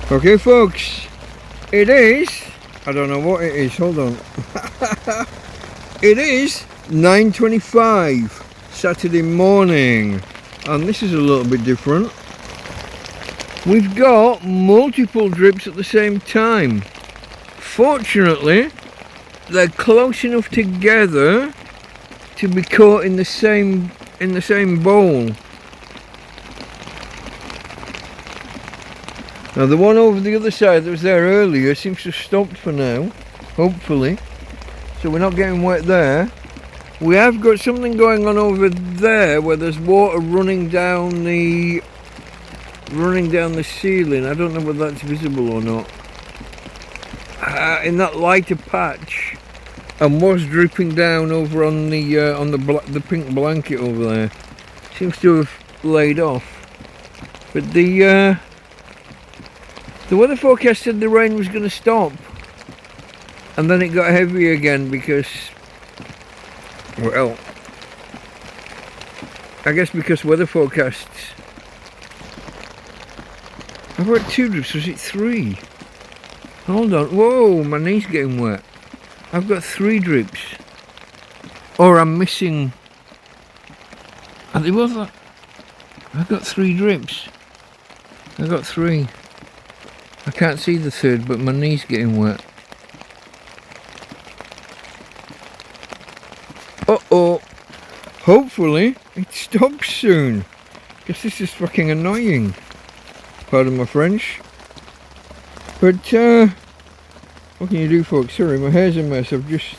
Okay folks, it is, I don't know what it is, hold on. It is 9:25 Saturday morning, and this is a little bit different. We've got multiple drips at the same time. Fortunately, they're close enough together to be caught in the same bowl. Now the one over the other side that was there earlier seems to have stopped for now, hopefully. So we're not getting wet there. We have got something going on over there where there's water running down the ceiling. I don't know whether that's visible or not. In that lighter patch, and was dripping down over on the pink blanket over there. Seems to have laid off. But the weather forecast said the rain was going to stop, and then it got heavy again because, well, I guess because weather forecasts. I've got 2 drips, was it 3? Hold on, whoa, my knee's getting wet. I've got 3 drips. Or I'm missing. Are they both like? I've got 3 drips. I've got 3. I can't see the 3rd, but my knee's getting wet. Uh-oh. Hopefully it stops soon, because this is fucking annoying. Pardon my French. But what can you do, folks? Sorry, my hair's a mess. I just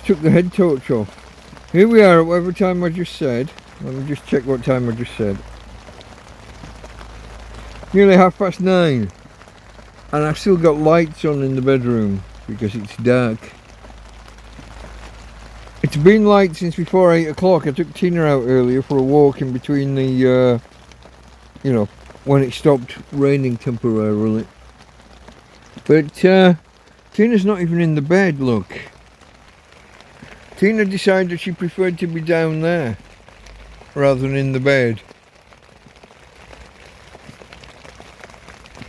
took the head torch off. Here we are at whatever time I just said. Let me just check what time I just said. Nearly 9:30. And I've still got lights on in the bedroom because it's dark. It's been light since before 8 o'clock. I took Tina out earlier for a walk in between the, when it stopped raining temporarily. But Tina's not even in the bed, look. Tina decided she preferred to be down there rather than in the bed.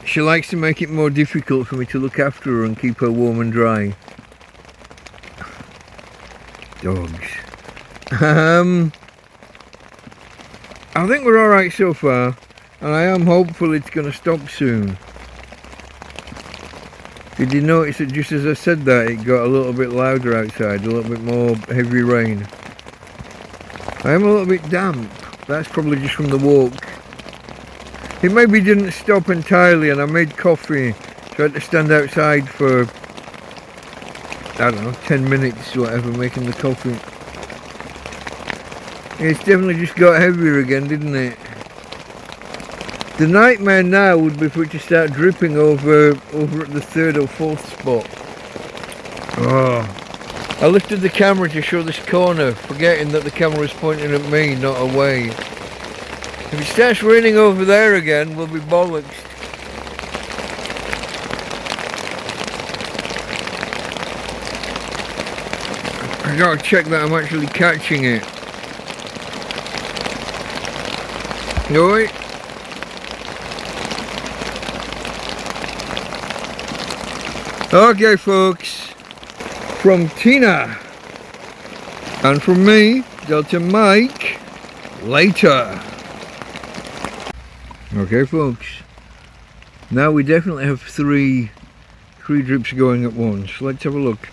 She likes to make it more difficult for me to look after her and keep her warm and dry. Dogs. I think we're alright so far, and I am hopeful it's going to stop soon. Did you notice that just as I said that, it got a little bit louder outside, a little bit more heavy rain? I am a little bit damp. That's probably just from the walk. It maybe didn't stop entirely, and I made coffee, so I had to stand outside for, I don't know, 10 minutes or whatever, making the coffee. It's definitely just got heavier again, didn't it? The nightmare now would be for it to start dripping over at the 3rd or 4th spot. Oh. I lifted the camera to show this corner, forgetting that the camera is pointing at me, not away. If it starts raining over there again, we'll be bollocks. I gotta check that I'm actually catching it. Alright. Okay folks, from Tina and from me, Delta Mike, later. Okay folks, now we definitely have three drips going at once. Let's have a look.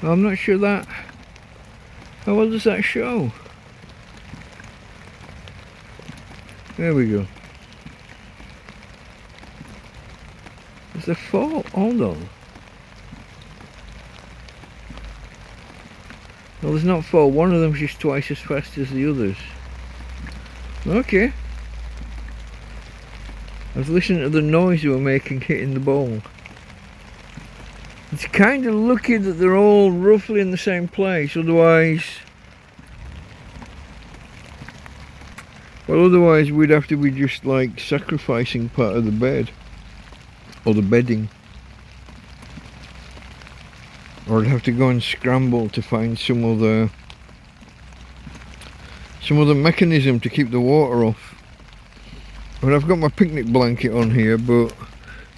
I'm not sure that, how well does that show? There we go. Is there 4? Hold on. No, there's not 4. One of them's just twice as fast as the others. Okay. I was listening to the noise they were making hitting the bowl. It's kind of lucky that they're all roughly in the same place, otherwise we'd have to be just like sacrificing part of the bed or the bedding. or I'd have to go and scramble to find some other mechanism to keep the water off. But I've got my picnic blanket on here, but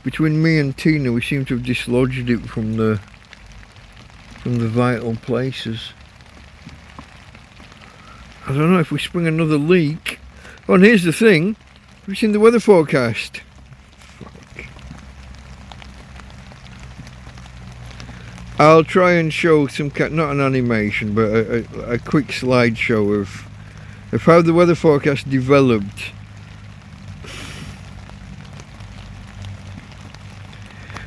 between me and Tina we seem to have dislodged it from the vital places. I don't know if we spring another leak. Oh, and here's the thing, have you seen the weather forecast? Fuck. I'll try and show some not an animation, but a quick slideshow of how the weather forecast developed.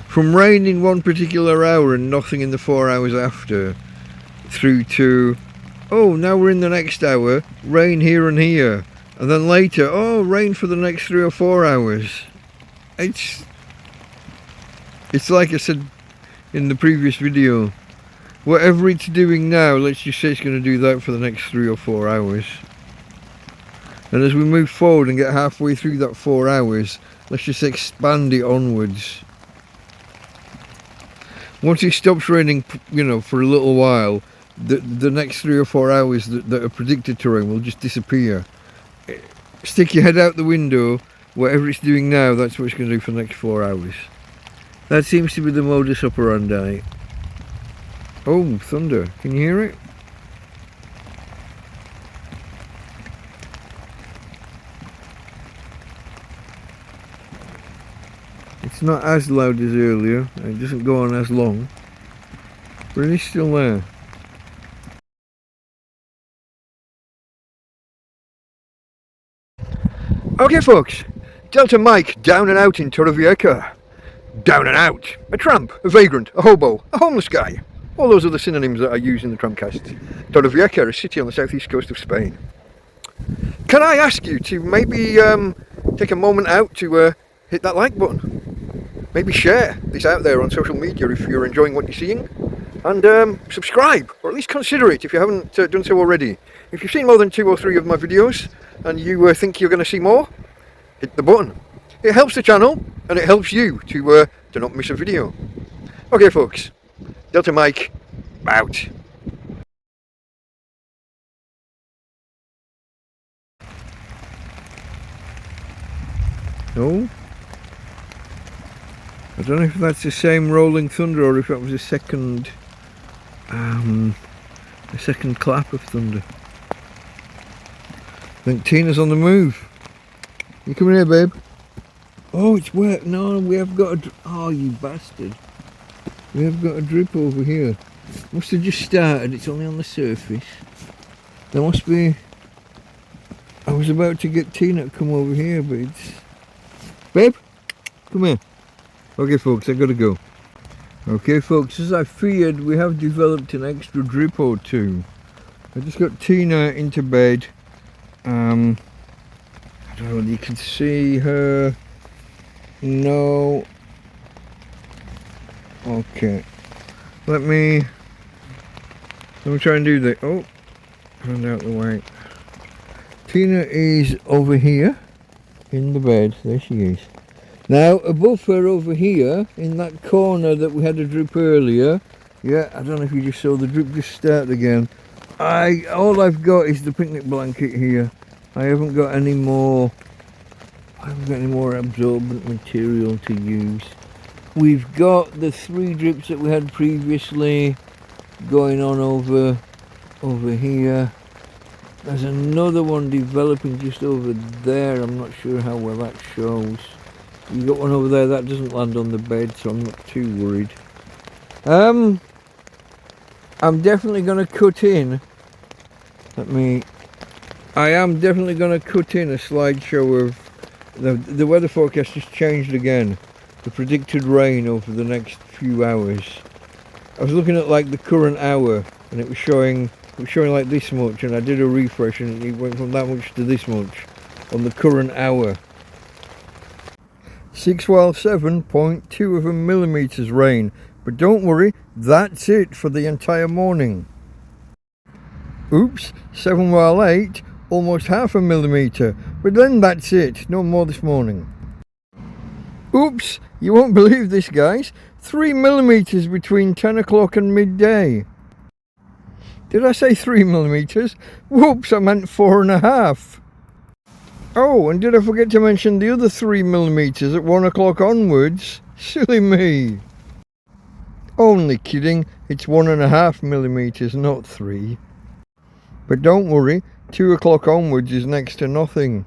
From rain in one particular hour and nothing in the 4 hours after, through to, oh, now we're in the next hour, rain here and here, and then later, oh, rain for the next 3 or 4 hours. It's like I said in the previous video, whatever it's doing now, let's just say it's going to do that for the next 3 or 4 hours. And as we move forward and get halfway through that 4 hours, let's just expand it onwards. Once it stops raining, you know, for a little while, the next 3 or 4 hours that are predicted to rain will just disappear. Stick your head out the window, whatever it's doing now, that's what it's going to do for the next 4 hours. That seems to be the modus operandi. Oh, thunder, can you hear it? It's not as loud as earlier, it doesn't go on as long, but it is still there. Okay folks, Delta Mike down and out in Torrevieja. Down and out. A tramp, a vagrant, a hobo, a homeless guy. All those other synonyms that I use in the Trampcast. Torrevieja, a city on the southeast coast of Spain. Can I ask you to maybe take a moment out to hit that like button? Maybe share this out there on social media if you're enjoying what you're seeing, and subscribe, or at least consider it if you haven't done so already. If you've seen more than 2 or 3 of my videos and you think you're going to see more, hit the button. It helps the channel and it helps you to not miss a video. Okay folks, Delta Mike out. No? I don't know if that's the same rolling thunder or if that was a second clap of thunder. I think Tina's on the move. You coming here, babe? Oh, it's wet. No, we have got a... Oh, you bastard. We have got a drip over here. Must have just started. It's only on the surface. There must be... I was about to get Tina to come over here, but it's... Babe? Come here. Okay folks, I gotta go. Okay folks, as I feared, we have developed an extra drip or two. I just got Tina into bed. I don't know whether you can see her. No. Okay. Let me try and do that. Oh, hand out the way. Tina is over here in the bed. There she is. Now, above her over here, in that corner that we had a drip earlier, yeah, I don't know if you just saw the drip just start again. All I've got is the picnic blanket here. I haven't got any more absorbent material to use. We've got the 3 drips that we had previously going on over here. There's another one developing just over there. I'm not sure how well that shows. You got one over there that doesn't land on the bed, so I'm not too worried. I'm definitely going to cut in. I am definitely going to cut in a slideshow of the weather forecast just changed again. The predicted rain over the next few hours. I was looking at like the current hour, and it was showing like this much, and I did a refresh, and it went from that much to this much on the current hour. 6/7.2 of a millimeters rain, but don't worry, that's it for the entire morning. Oops, 7/8, almost half a millimeter, but then that's it, no more this morning. Oops, you won't believe this, guys. 3 millimeters between 10 o'clock and midday. Did I say 3 millimeters? Whoops, I meant 4.5. Oh, and did I forget to mention the other 3 millimeters at 1 o'clock onwards? Silly me. Only kidding, it's 1.5 millimeters, not 3. But don't worry, 2 o'clock onwards is next to nothing.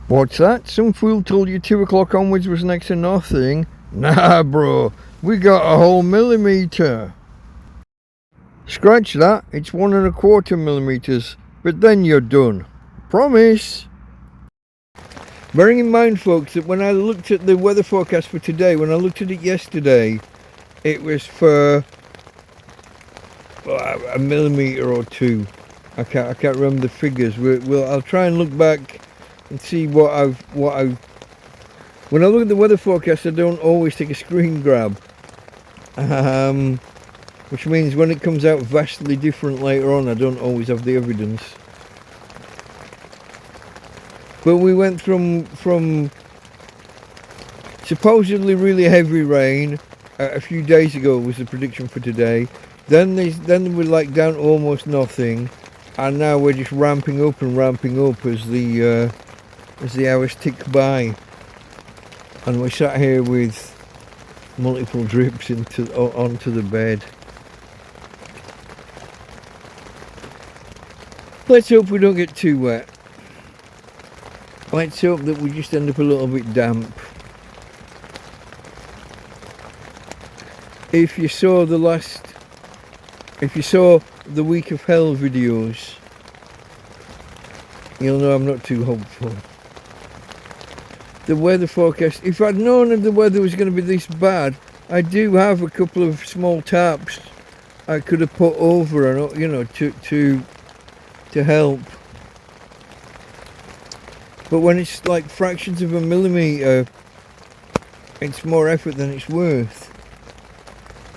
What's that? Some fool told you 2 o'clock onwards was next to nothing? Nah, bro, we got a whole millimeter. Scratch that, it's 1.25 millimeters, but then you're done. Promise. Bearing in mind, folks, that when I looked at the weather forecast for today, when I looked at it yesterday, it was for a millimeter or two. I can't remember the figures. I'll try and look back and see what I've. When I look at the weather forecast, I don't always take a screen grab, which means when it comes out vastly different later on, I don't always have the evidence. But we went from supposedly really heavy rain a few days ago was the prediction for today. Then we're like down to almost nothing, and now we're just ramping up as the hours tick by, and we're sat here with multiple drips onto the bed. Let's hope we don't get too wet. Let's hope that we just end up a little bit damp. If you saw the Week of Hell videos, you'll know I'm not too hopeful. The weather forecast, if I'd known that the weather was going to be this bad, I do have a couple of small tarps I could have put over, and to help. But when it's like fractions of a millimeter, it's more effort than it's worth.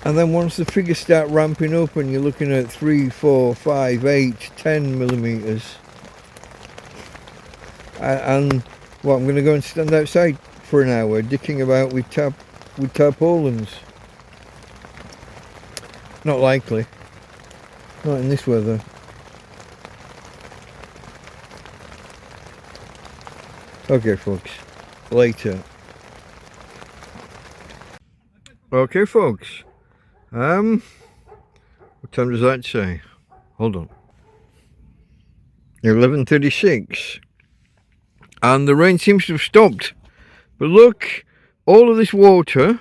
And then once the figures start ramping up and you're looking at 3, 4, 5, 8, 10 millimeters, and well, I'm going to go and stand outside for an hour dicking about with tarpaulins. Not likely. Not in this weather. Okay, folks. Later. Okay, folks. What time does that say? Hold on. 11:36. And the rain seems to have stopped. But look, all of this water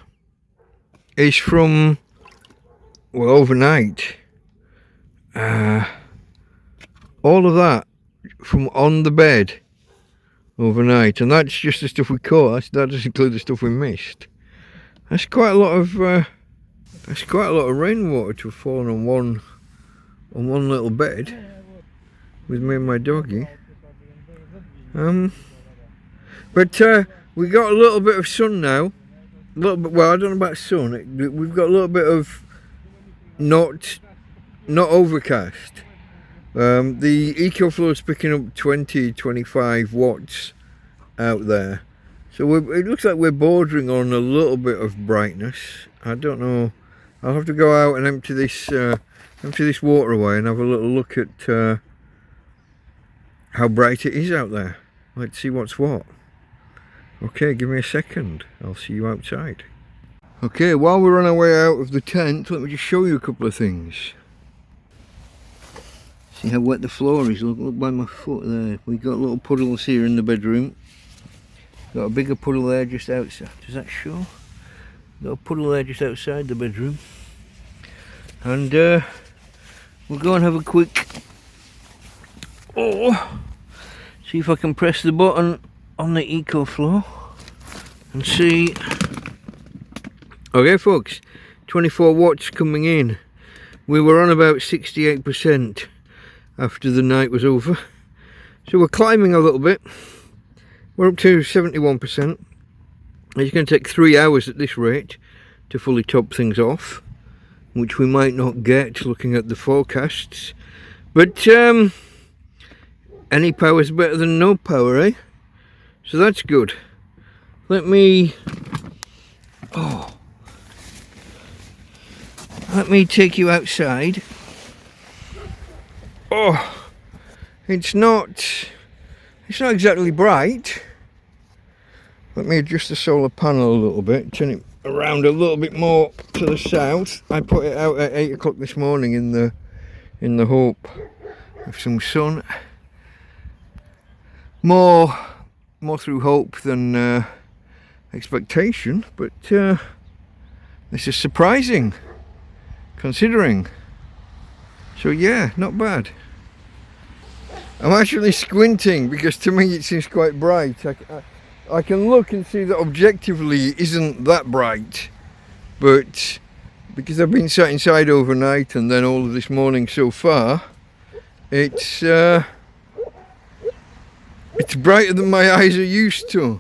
is from, well, overnight. All of that from on the bed overnight. And that's just the stuff we caught. That doesn't include the stuff we missed. That's quite a lot of rainwater to have fallen on one little bed with me and my doggy. But we got a little bit of sun now. A little bit. Well, I don't know about sun. We've got a little bit of not overcast. The EcoFlow is picking up 20-25 watts out there. So it looks like we're bordering on a little bit of brightness. I don't know. I'll have to go out and empty this water away and have a little look at how bright it is out there. Let's see what's what. Okay, give me a second. I'll see you outside. Okay, while we're on our way out of the tent, let me just show you a couple of things. See how wet the floor is? Look by my foot there. We've got little puddles here in the bedroom. Got a bigger puddle there just outside. Does that show? Got a puddle there just outside the bedroom. And we'll go and have a quick... see if I can press the button on the EcoFlow and see. Okay, folks, 24 watts coming in. We were on about 68% after the night was over, so we're climbing a little bit. We're up to 71%. It's going to take 3 hours at this rate to fully top things off, which we might not get looking at the forecasts, but any power is better than no power, eh? So that's good. let me take you outside. Oh, it's not exactly bright. Let me adjust the solar panel a little bit, turn it around a little bit more to the south. I put it out at 8 o'clock this morning in the hope of some sun. More through hope than expectation, but this is surprising considering. So yeah, not bad. I'm actually squinting because to me it seems quite bright. I can look and see that objectively it isn't that bright, but because I've been sat inside overnight and then all of this morning so far, it's brighter than my eyes are used to.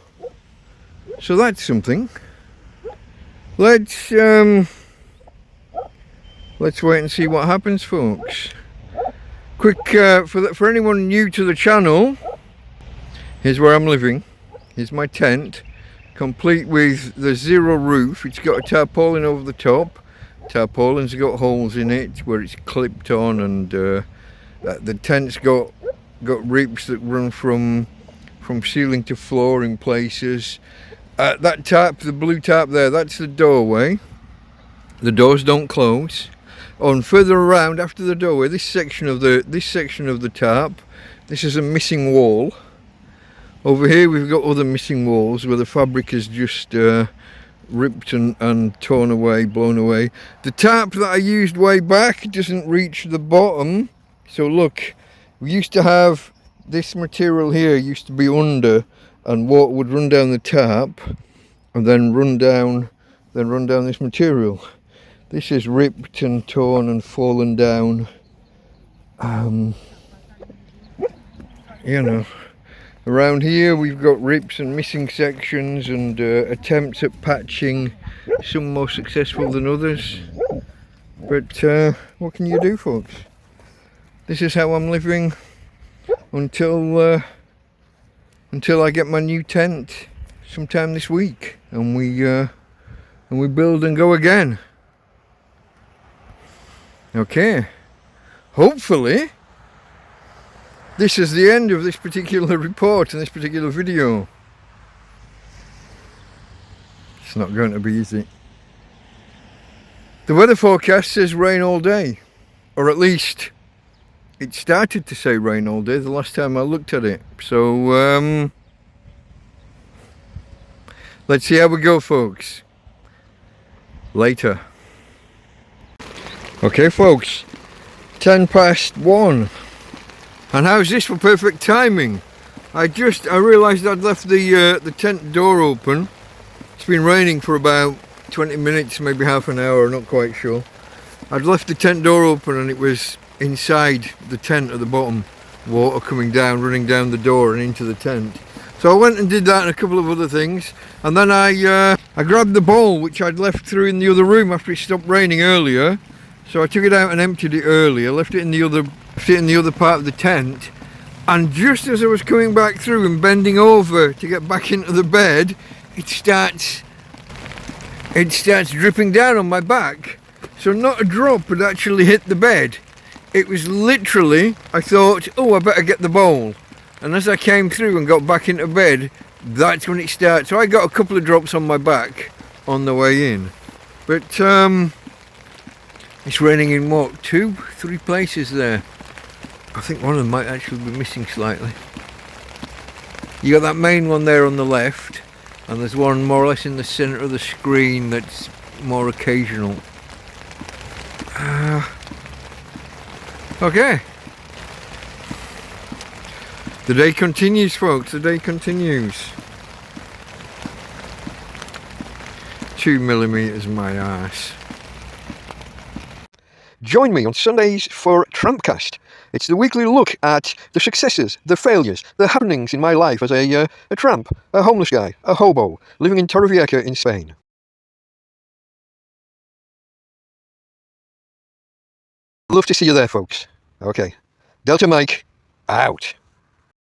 So that's something. Let's wait and see what happens, folks. Quick, for anyone new to the channel, here's where I'm living. Here's my tent, complete with the zero roof. It's got a tarpaulin over the top. Tarpaulin's got holes in it where it's clipped on, and the tent's got ribs that run from ceiling to floor in places. That tarp, the blue tarp there, that's the doorway. The doors don't close. On further around after the doorway, this section of the tarp, this is a missing wall. Over here we've got other missing walls where the fabric is just ripped and torn away, blown away. The tarp that I used way back doesn't reach the bottom. So look, we used to have this material here used to be under, and water would run down the tarp and then run down this material. This is ripped and torn and fallen down. You know, around here we've got rips and missing sections and attempts at patching, some more successful than others. But what can you do, folks? This is how I'm living until I get my new tent sometime this week, and we build and go again. Okay, hopefully this is the end of this particular report and this particular video. It's not going to be easy. The weather forecast says rain all day, or at least it started to say rain all day the last time I looked at it. So let's see how we go, folks. Later. Okay, folks, 1:10. And how's this for perfect timing? I realised I'd left the tent door open. It's been raining for about 20 minutes, maybe half an hour, not quite sure. I'd left the tent door open and it was inside the tent at the bottom, water coming down, running down the door and into the tent. So I went and did that and a couple of other things, and then I grabbed the bowl which I'd left through in the other room after it stopped raining earlier. So I took it out and emptied it earlier, left it in the other part of the tent, and just as I was coming back through and bending over to get back into the bed, it starts dripping down on my back. So not a drop had actually hit the bed. It was literally, I thought, oh, I better get the bowl. And as I came through and got back into bed, that's when it started. So I got a couple of drops on my back on the way in. But it's raining in what, 2-3 places there. I think one of them might actually be missing slightly. You got that main one there on the left, and there's one more or less in the centre of the screen that's more occasional. Okay. The day continues, folks, the day continues. 2 millimeters my ass. Join me on Sundays for Trampcast. It's the weekly look at the successes, the failures, the happenings in my life as a tramp, a homeless guy, a hobo, living in Torrevieja in Spain. Love to see you there, folks. Okay. Delta Mike, out.